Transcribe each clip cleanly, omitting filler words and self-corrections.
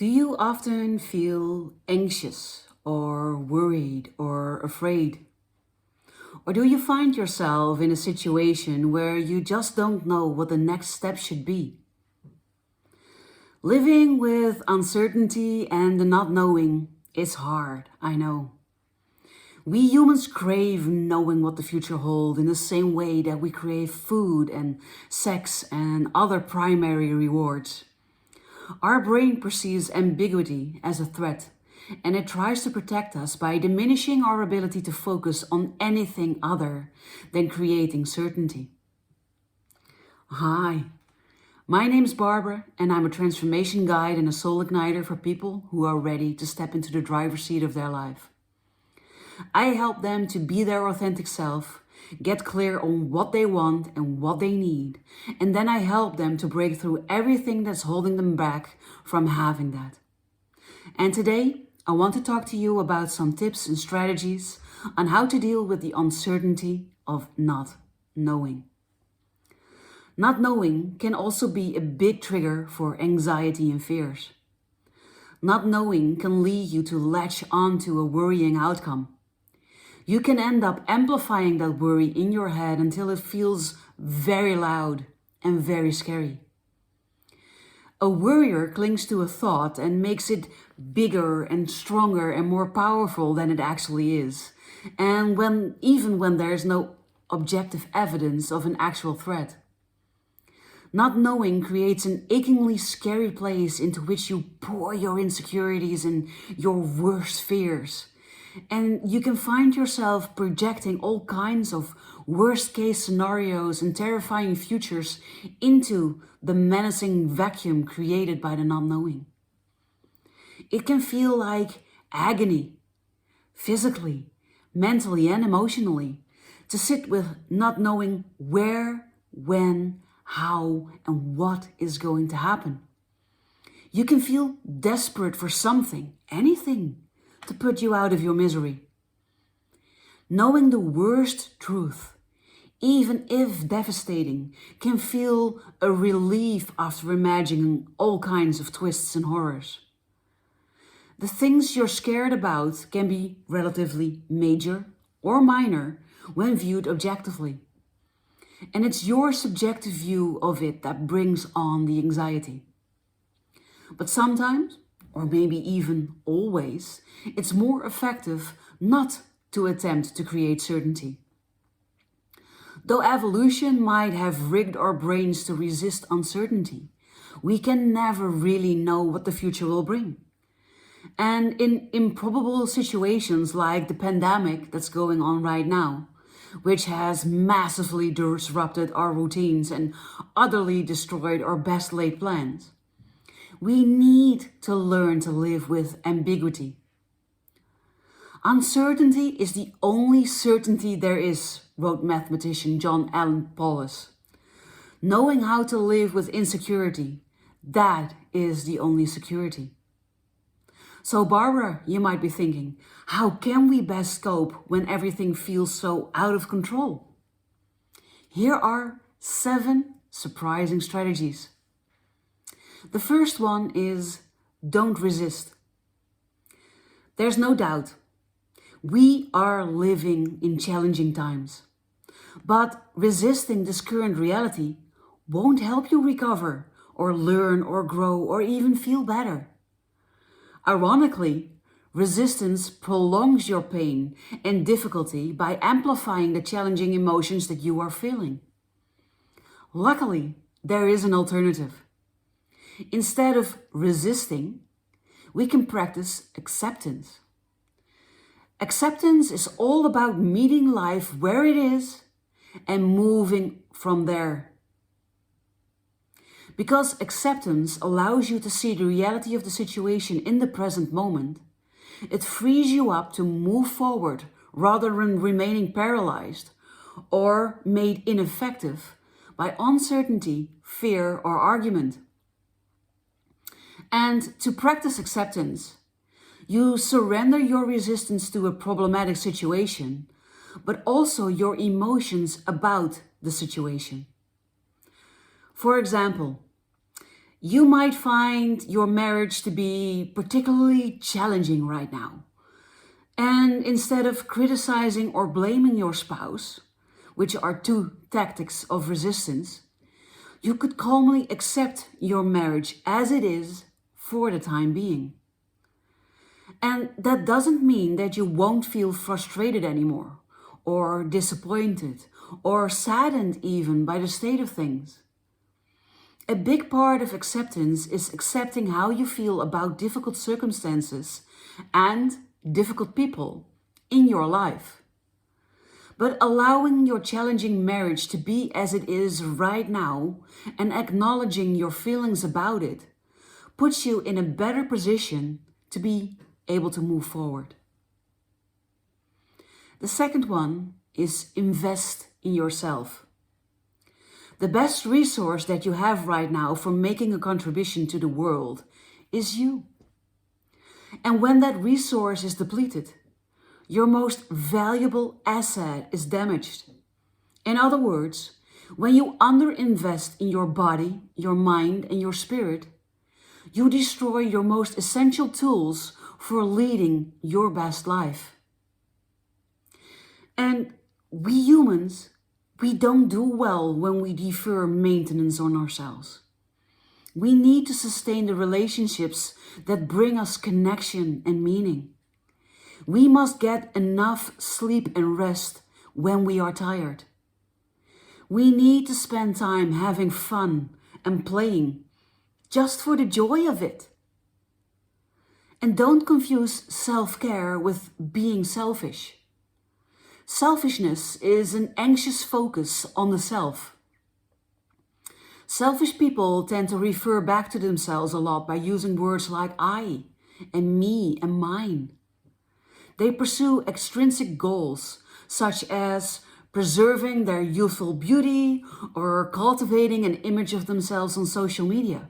Do you often feel anxious or worried or afraid? Or do you find yourself in a situation where you just don't know what the next step should be? Living with uncertainty and the not knowing is hard, I know. We humans crave knowing what the future holds in the same way that we crave food and sex and other primary rewards. Our brain perceives ambiguity as a threat, and it tries to protect us by diminishing our ability to focus on anything other than creating certainty. Hi, my name is Barbara, and I'm a transformation guide and a soul igniter for people who are ready to step into the driver's seat of their life. I help them to be their authentic self, get clear on what they want and what they need, and then I help them to break through everything that's holding them back from having that. And today, I want to talk to you about some tips and strategies on how to deal with the uncertainty of not knowing. Not knowing can also be a big trigger for anxiety and fears. Not knowing can lead you to latch onto a worrying outcome. You can end up amplifying that worry in your head until it feels very loud and very scary. A worrier clings to a thought and makes it bigger and stronger and more powerful than it actually is. And even when there is no objective evidence of an actual threat. Not knowing creates an achingly scary place into which you pour your insecurities and your worst fears. And you can find yourself projecting all kinds of worst case scenarios and terrifying futures into the menacing vacuum created by the not knowing. It can feel like agony, physically, mentally and emotionally, to sit with not knowing where, when, how and what is going to happen. You can feel desperate for something, anything, to put you out of your misery. Knowing the worst truth, even if devastating, can feel a relief after imagining all kinds of twists and horrors. The things you're scared about can be relatively major or minor when viewed objectively. And it's your subjective view of it that brings on the anxiety. But sometimes, or maybe even always, it's more effective not to attempt to create certainty. Though evolution might have rigged our brains to resist uncertainty, we can never really know what the future will bring. And in improbable situations like the pandemic that's going on right now, which has massively disrupted our routines and utterly destroyed our best laid plans, we need to learn to live with ambiguity. Uncertainty is the only certainty there is, wrote mathematician John Allen Paulus. Knowing how to live with insecurity, that is the only security. So Barbara, you might be thinking, how can we best cope when everything feels so out of control? Here are 7 surprising strategies. The first one is don't resist. There's no doubt we are living in challenging times, but resisting this current reality won't help you recover or learn or grow or even feel better. Ironically, resistance prolongs your pain and difficulty by amplifying the challenging emotions that you are feeling. Luckily, there is an alternative. Instead of resisting, we can practice acceptance. Acceptance is all about meeting life where it is and moving from there. Because acceptance allows you to see the reality of the situation in the present moment, it frees you up to move forward rather than remaining paralyzed or made ineffective by uncertainty, fear, or argument. And to practice acceptance, you surrender your resistance to a problematic situation, but also your emotions about the situation. For example, You might find your marriage to be particularly challenging right now. And instead of criticizing or blaming your spouse, which are two tactics of resistance, you could calmly accept your marriage as it is for the time being. And that doesn't mean that you won't feel frustrated anymore, or disappointed, or saddened even by the state of things. A big part of acceptance is accepting how you feel about difficult circumstances and difficult people in your life. But allowing your challenging marriage to be as it is right now and acknowledging your feelings about it puts you in a better position to be able to move forward. The second one is invest in yourself. The best resource that you have right now for making a contribution to the world is you. And when that resource is depleted, your most valuable asset is damaged. In other words, when you underinvest in your body, your mind, and your spirit, you destroy your most essential tools for leading your best life. And we humans, we don't do well when we defer maintenance on ourselves. We need to sustain the relationships that bring us connection and meaning. We must get enough sleep and rest when we are tired. We need to spend time having fun and playing just for the joy of it. And don't confuse self-care with being selfish. Selfishness is an anxious focus on the self. Selfish people tend to refer back to themselves a lot by using words like I and me and mine. They pursue extrinsic goals such as preserving their youthful beauty or cultivating an image of themselves on social media.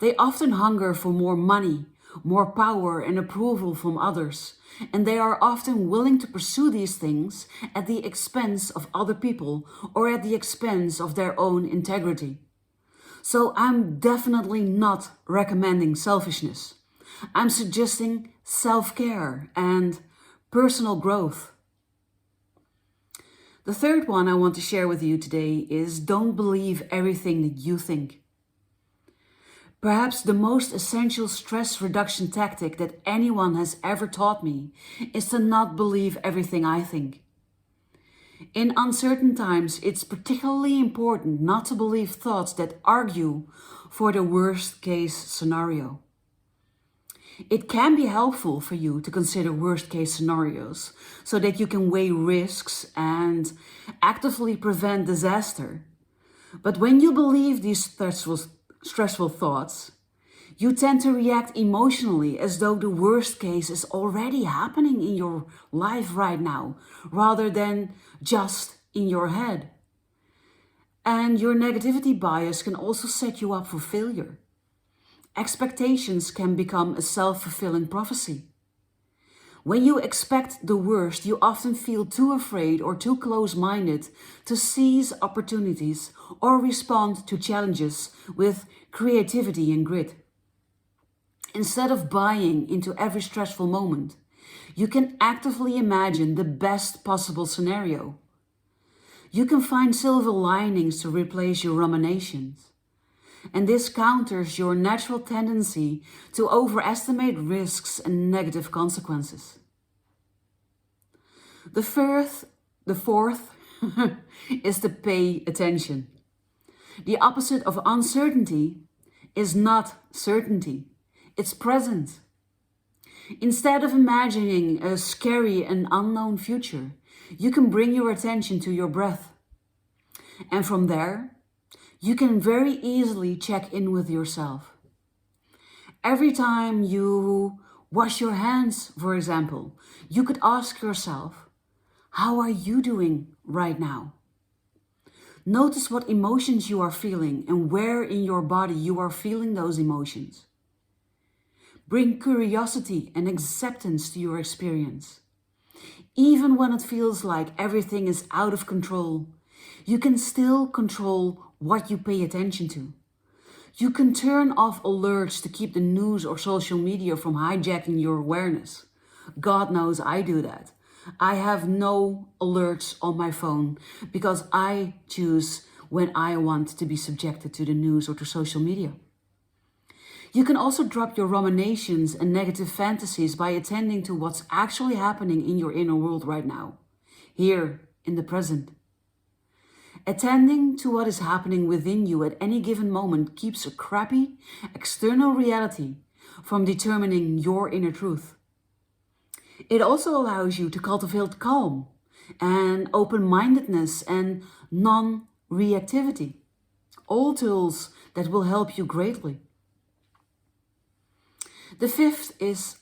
They often hunger for more money, more power and approval from others, and they are often willing to pursue these things at the expense of other people or at the expense of their own integrity. So I'm definitely not recommending selfishness. I'm suggesting self-care and personal growth. The third one I want to share with you today is don't believe everything that you think. Perhaps the most essential stress reduction tactic that anyone has ever taught me is to not believe everything I think. In uncertain times, it's particularly important not to believe thoughts that argue for the worst case scenario. It can be helpful for you to consider worst case scenarios so that you can weigh risks and actively prevent disaster. But when you believe these stressful thoughts, you tend to react emotionally as though the worst case is already happening in your life right now, rather than just in your head. And your negativity bias can also set you up for failure. Expectations can become a self-fulfilling prophecy. When you expect the worst, you often feel too afraid or too close-minded to seize opportunities or respond to challenges with creativity and grit. Instead of buying into every stressful moment, you can actively imagine the best possible scenario. You can find silver linings to replace your ruminations. And this counters your natural tendency to overestimate risks and negative consequences. The fourth is to pay attention. The opposite of uncertainty is not certainty, it's present. Instead of imagining a scary and unknown future, you can bring your attention to your breath. And from there, you can very easily check in with yourself. Every time you wash your hands, for example, you could ask yourself, how are you doing right now? Notice what emotions you are feeling and where in your body you are feeling those emotions. Bring curiosity and acceptance to your experience. Even when it feels like everything is out of control, you can still control what you pay attention to. You can turn off alerts to keep the news or social media from hijacking your awareness. God knows I do that. I have no alerts on my phone because I choose when I want to be subjected to the news or to social media. You can also drop your ruminations and negative fantasies by attending to what's actually happening in your inner world right now, here in the present. Attending to what is happening within you at any given moment keeps a crappy external reality from determining your inner truth. It also allows you to cultivate calm and open-mindedness and non-reactivity, all tools that will help you greatly. The fifth is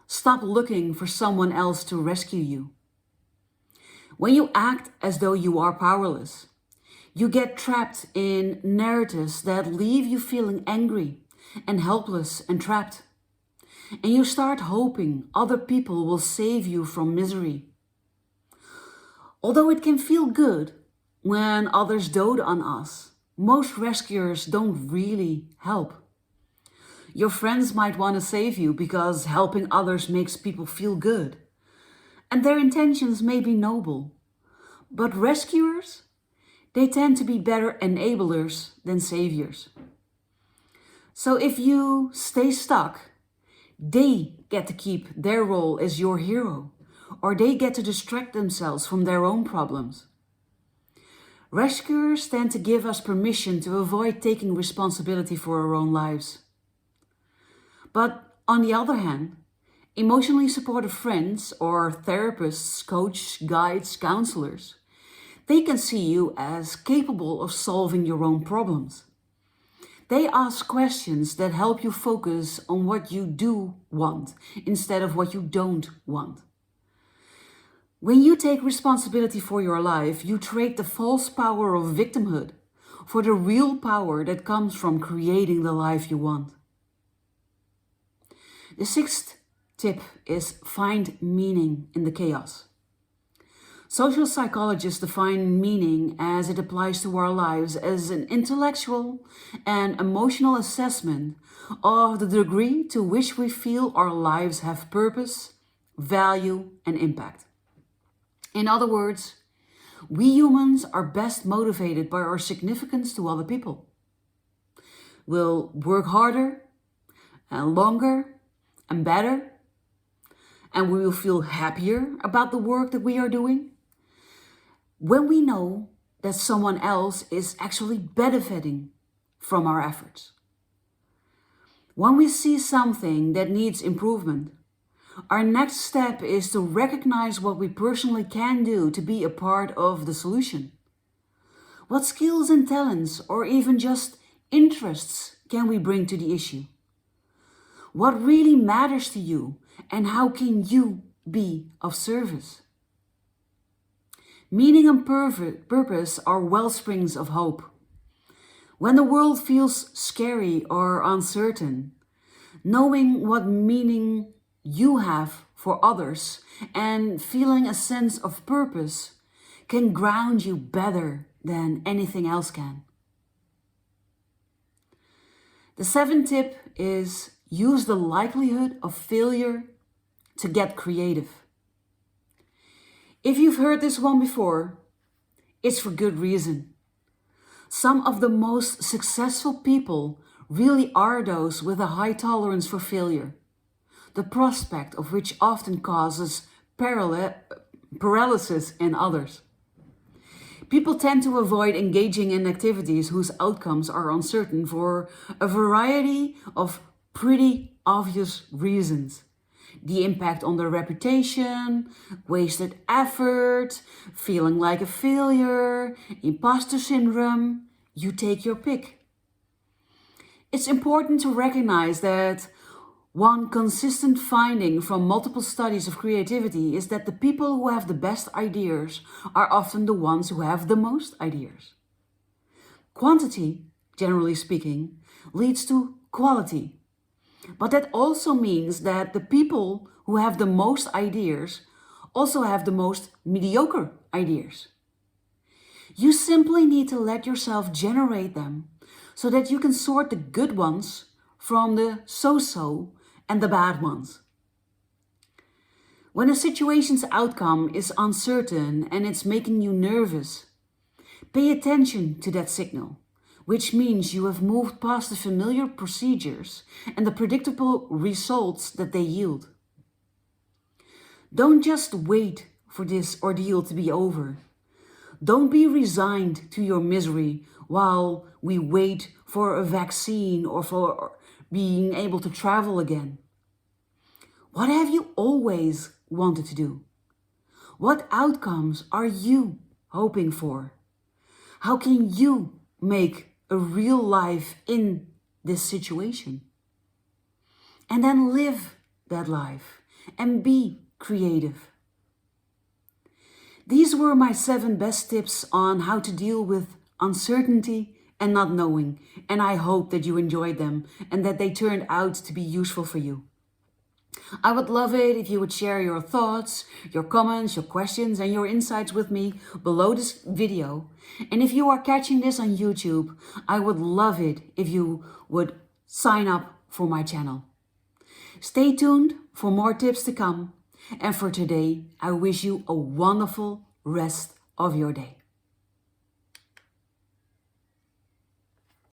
stop looking for someone else to rescue you. When you act as though you are powerless, you get trapped in narratives that leave you feeling angry and helpless and trapped. And you start hoping other people will save you from misery. Although it can feel good when others dote on us, most rescuers don't really help. Your friends might want to save you because helping others makes people feel good. And their intentions may be noble. But rescuers, they tend to be better enablers than saviors. So if you stay stuck, they get to keep their role as your hero, or they get to distract themselves from their own problems. Rescuers tend to give us permission to avoid taking responsibility for our own lives. But on the other hand, emotionally supportive friends or therapists, coaches, guides, counselors, they can see you as capable of solving your own problems. They ask questions that help you focus on what you do want instead of what you don't want. When you take responsibility for your life, you trade the false power of victimhood for the real power that comes from creating the life you want. The sixth tip is find meaning in the chaos. Social psychologists define meaning as it applies to our lives as an intellectual and emotional assessment of the degree to which we feel our lives have purpose, value, and impact. In other words, we humans are best motivated by our significance to other people. We'll work harder and longer and better, and we will feel happier about the work that we are doing when we know that someone else is actually benefiting from our efforts. When we see something that needs improvement, our next step is to recognize what we personally can do to be a part of the solution. What skills and talents, or even just interests, can we bring to the issue? What really matters to you, and how can you be of service? Meaning and purpose are wellsprings of hope. When the world feels scary or uncertain, knowing what meaning you have for others and feeling a sense of purpose can ground you better than anything else can. The seventh tip is use the likelihood of failure to get creative. If you've heard this one before, it's for good reason. Some of the most successful people really are those with a high tolerance for failure, the prospect of which often causes paralysis in others. People tend to avoid engaging in activities whose outcomes are uncertain for a variety of pretty obvious reasons. The impact on their reputation, wasted effort, feeling like a failure, imposter syndrome, you take your pick. It's important to recognize that one consistent finding from multiple studies of creativity is that the people who have the best ideas are often the ones who have the most ideas. Quantity, generally speaking, leads to quality. But that also means that the people who have the most ideas also have the most mediocre ideas. You simply need to let yourself generate them so that you can sort the good ones from the so-so and the bad ones. When a situation's outcome is uncertain and it's making you nervous, pay attention to that signal, which means you have moved past the familiar procedures and the predictable results that they yield. Don't just wait for this ordeal to be over. Don't be resigned to your misery while we wait for a vaccine or for being able to travel again. What have you always wanted to do? What outcomes are you hoping for? How can you make a real life in this situation? And then live that life and be creative. These were my 7 best tips on how to deal with uncertainty and not knowing, and I hope that you enjoyed them and that they turned out to be useful for you. I would love it if you would share your thoughts, your comments, your questions and your insights with me below this video. And if you are catching this on YouTube, I would love it if you would sign up for my channel. Stay tuned for more tips to come. And for today, I wish you a wonderful rest of your day.